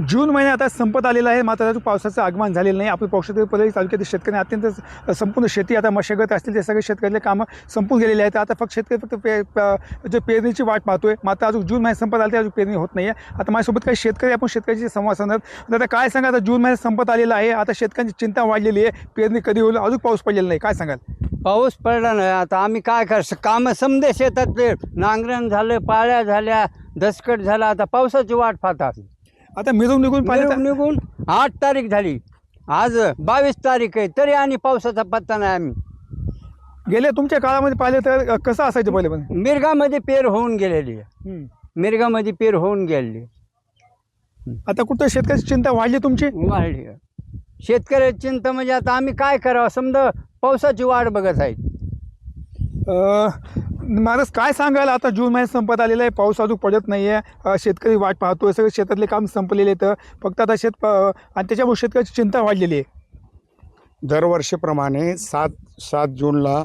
जून महिना आता संपत आलेला आहे, मात्र अजून पावसाचं आगमन झालेलं नाही. आपण पावसाळ्यात परळी तालुक्यातील शेतकरी अत्यंत संपूर्ण शेती आता मशागत असतील ते सगळे शेतकऱ्याचे कामं संपून गेलेले आहेत. आता फक्त शेतकरी जे पेरणीची वाट पाहतोय. मात्र अजून जून महिना संपत आला, अजून पेरणी होत नाही आहे. आता माझ्यासोबत काही शेतकरी, आपण शेतकऱ्याची संवाद साधणार. आता काय सांगा, आता जून महिना संपत आलेला आहे, आता शेतकऱ्यांची चिंता वाढलेली आहे, पेरणी कधी होईल, अजून पाऊस पडलेला नाही, काय सांगाल? पाऊस पडला नाही, आता आम्ही काय करायचं? कामं समजे शेतातले, नांगरण झालं, पाळ्या झाल्या, दसकट झाला, आता पावसाची वाट पाहतात. आता मिरवून निघून 8 तारीख झाली, आज 22 तारीख आहे, तरी आणि पावसाचा पत्ता नाही. आम्ही गेल्या तुमच्या काळामध्ये पाहिले तर कसं असायचं पहिले? पण मिरगामध्ये पेर होऊन गेलेली आहे, मिरगामध्ये पेर होऊन गेलेली. आता कुठं शेतकऱ्याची चिंता वाढली तुमची? वाढली शेतकऱ्याची चिंता म्हणजे आता आम्ही काय करावं? समजा पावसाची वाट बघत आहे. महाराज काय सांगाल, आता जून महिना संपत आलेला आहे, पाऊस अजून पडत नाही आहे, शेतकरी वाट पाहतोय, सगळे शेतातले काम संपलेले आहेत, फक्त आता आणि त्याच्यामुळे शेतकऱ्याची चिंता वाढलेली आहे. दरवर्षीप्रमाणे 7 जूनला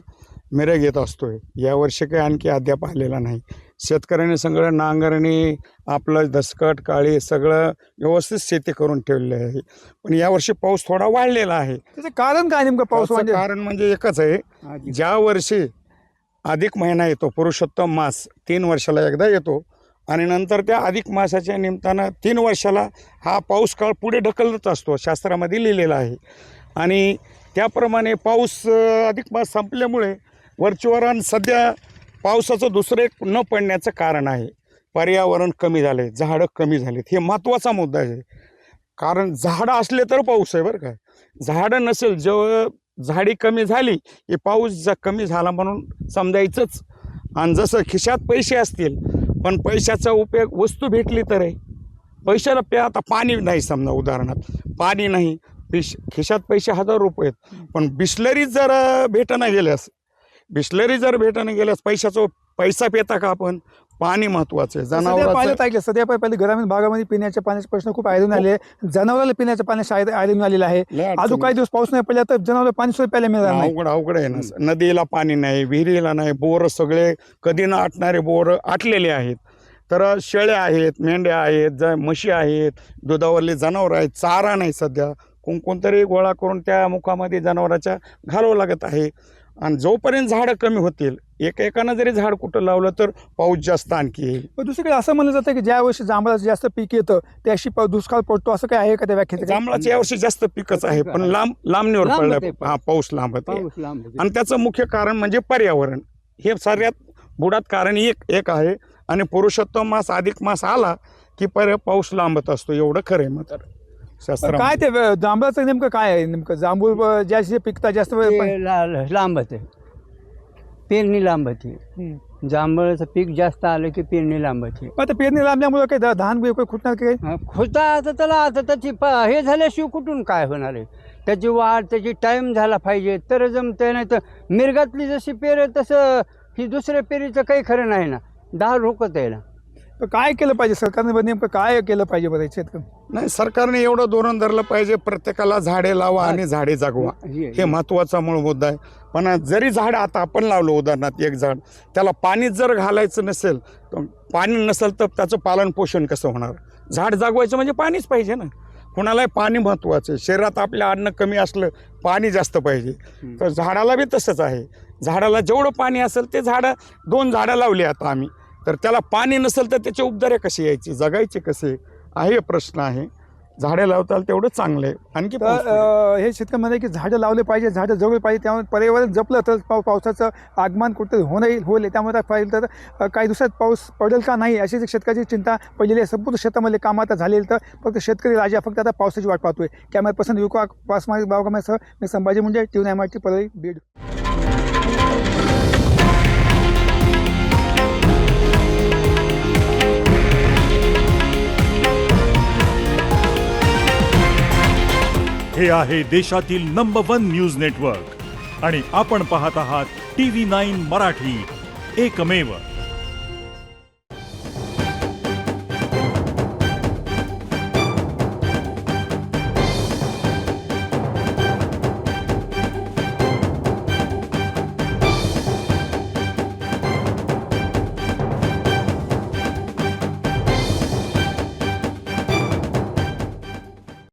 मिरग येत असतोय. यावर्षी काही आणखी अद्याप आलेला नाही. शेतकऱ्याने सगळं नांगरणी, आपलं दसकट, काळी सगळं व्यवस्थित शेती करून ठेवलेली आहे. पण यावर्षी पाऊस थोडा वाढलेला आहे. त्याचं कारण काय नेमकं? पाऊस कारण म्हणजे एकच आहे, ज्या वर्षी अधिक महिना येतो, पुरुषोत्तम मास 3 वर्षाला एकदा येतो, आणि नंतर त्या अधिक मासाच्या निमित्तानं 3 वर्षाला हा पाऊस काळ पुढे ढकलत असतो, शास्त्रामध्ये लिहिलेला आहे. आणि त्याप्रमाणे पाऊस अधिक मास संपल्यामुळे वरचीवर सध्या पावसाचं दुसरं एक न पडण्याचं कारण आहे, पर्यावरण कमी झाले, झाडं कमी झालेत. हे महत्त्वाचा मुद्दा आहे. कारण झाडं असले तर पाऊस आहे बरं का. झाडं नसेल, जेव्हा झाडी कमी झाली की पाऊस कमी झाला म्हणून समजायचंच. आणि जसं खिशात पैसे असतील पण पैशाचा उपयोग वस्तू भेटली तर आहे. पैशाला आता पाणी नाही, समजा उदाहरणार्थ पाणी नाही, खिशात पैसे 1000 रुपये आहेत, पण बिस्लरी जर भेटणं गेल्यास पैसा पेता का आपण? पाणी महत्वाचं आहे. जनावरांचं सध्या पहिले ग्रामीण भागामध्ये पिण्याच्या पाण्याचे प्रश्न खूप आढळून आले, जनावराला पिण्याच्या पाण्याचे आढळून आलेलं आहे. अजून काही दिवस पाऊस नाही पडला तर जनावर पाणी सुद्धा प्यायला मिळणार नाही. अवघड आहे ना. नदीला पाणी नाही, विहिरीला नाही, बोर सगळे कधी न आटणारे बोर आटलेले आहेत. तर शेळ्या आहेत, मेंढ्या आहेत, म्हशी आहेत, दुधावरले जनावर आहेत, चारा नाही सध्या. कोणतरी गोळा करून त्या मुखामध्ये जनावराच्या घालावं लागत आहे. आणि जोपर्यंत झाडं कमी होतील, एकानं जरी झाड कुठं लावलं तर पाऊस जास्त आणखी येईल. पण दुसरीकडे असं म्हणलं जातं की ज्या वर्षी जांभळाचं जास्त पीक येतं त्याशी दुष्काळ पडतो, असं काय आहे का त्या व्याख्येत? जांभळाचं यावर्षी जास्त पिकच आहे, पण लांबणीवर पडलं. हा, पाऊस लांब होते. आणि त्याचं मुख्य कारण म्हणजे पर्यावरण. हे सर्वात बुडात कारण एक आहे. आणि पुरुषोत्तम मास, अधिक मास आला की पाऊस लांबत असतो, एवढं खरं आहे. मग काय ते जांभळाचं नेमकं काय आहे? नेमकं जांभूळ जास्त पिकता जास्त लांबत आहे, पेरणी लांबत आहे. जांभळाचं पीक जास्त आलं की पेरणी लांबत आहे. आता पेरणी लांबल्यामुळे काही धान खुटणार काही? खुटा आता त्याला, आता त्याची हे झाल्याशिवाय कुठून काय होणार आहे? त्याची वाढ, त्याची टाईम झाला पाहिजे तर जमते. नाही तर मिरगातली जशी पेर आहे तसं ही दुसऱ्या पेरीचं काही खरं नाही ना. 10 रोकत आहे ना. काय केलं पाहिजे सरकारने? नेमकं काय केलं पाहिजे बरं शेतकरी? नाही, सरकारने एवढं धोरण धरलं पाहिजे, प्रत्येकाला झाडे लावा आणि झाडे जगवा, हे महत्त्वाचा मूळ मुद्दा आहे. पण जरी झाड आता आपण लावलं, उदाहरणार्थ एक झाड, त्याला पाणी जर घालायचं नसेल, पाणी नसेल तर त्याचं पालन पोषण कसं होणार? झाड जगवायचं म्हणजे पाणीच पाहिजे ना. कुणालाही पाणी महत्त्वाचं आहे. शरीरात आपल्या अन्न कमी असलं, पाणी जास्त पाहिजे. तर झाडाला बी तसंच आहे. झाडाला जेवढं पाणी असेल ते 2 झाडं लावली आता आम्ही, तर त्याला पाणी नसेल तर त्याचे उपदारे कसे यायचे, जगायचे कसे, आहे प्रश्न आहे. झाडे लावताल तेवढं चांगलं आहे. आणखी हे शेतकरी म्हणाले की झाडं लावले पाहिजे, झाडं जगवली पाहिजे, त्यामुळे पर्यावरण जपलं तर पावसाचं आगमन कुठं होईल. त्यामुळे पाहिजे तर काही दिवसात पाऊस पडेल का नाही अशी शेतकऱ्याची चिंता पडलेली आहे. संपूर्ण शेतामध्ये काम आता झालेलं, तर फक्त शेतकरी राजा फक्त आता पावसाची वाट पाहतोय. कॅमेरा पर्सन बावकामासह मी संभाजी मुंडे, TV9 मराठी, परळी, बीड. हे आहे देशातील नंबर 1 न्यूज नेटवर्क आणि आपण पाहत आहात TV9 मराठी, एकमेव.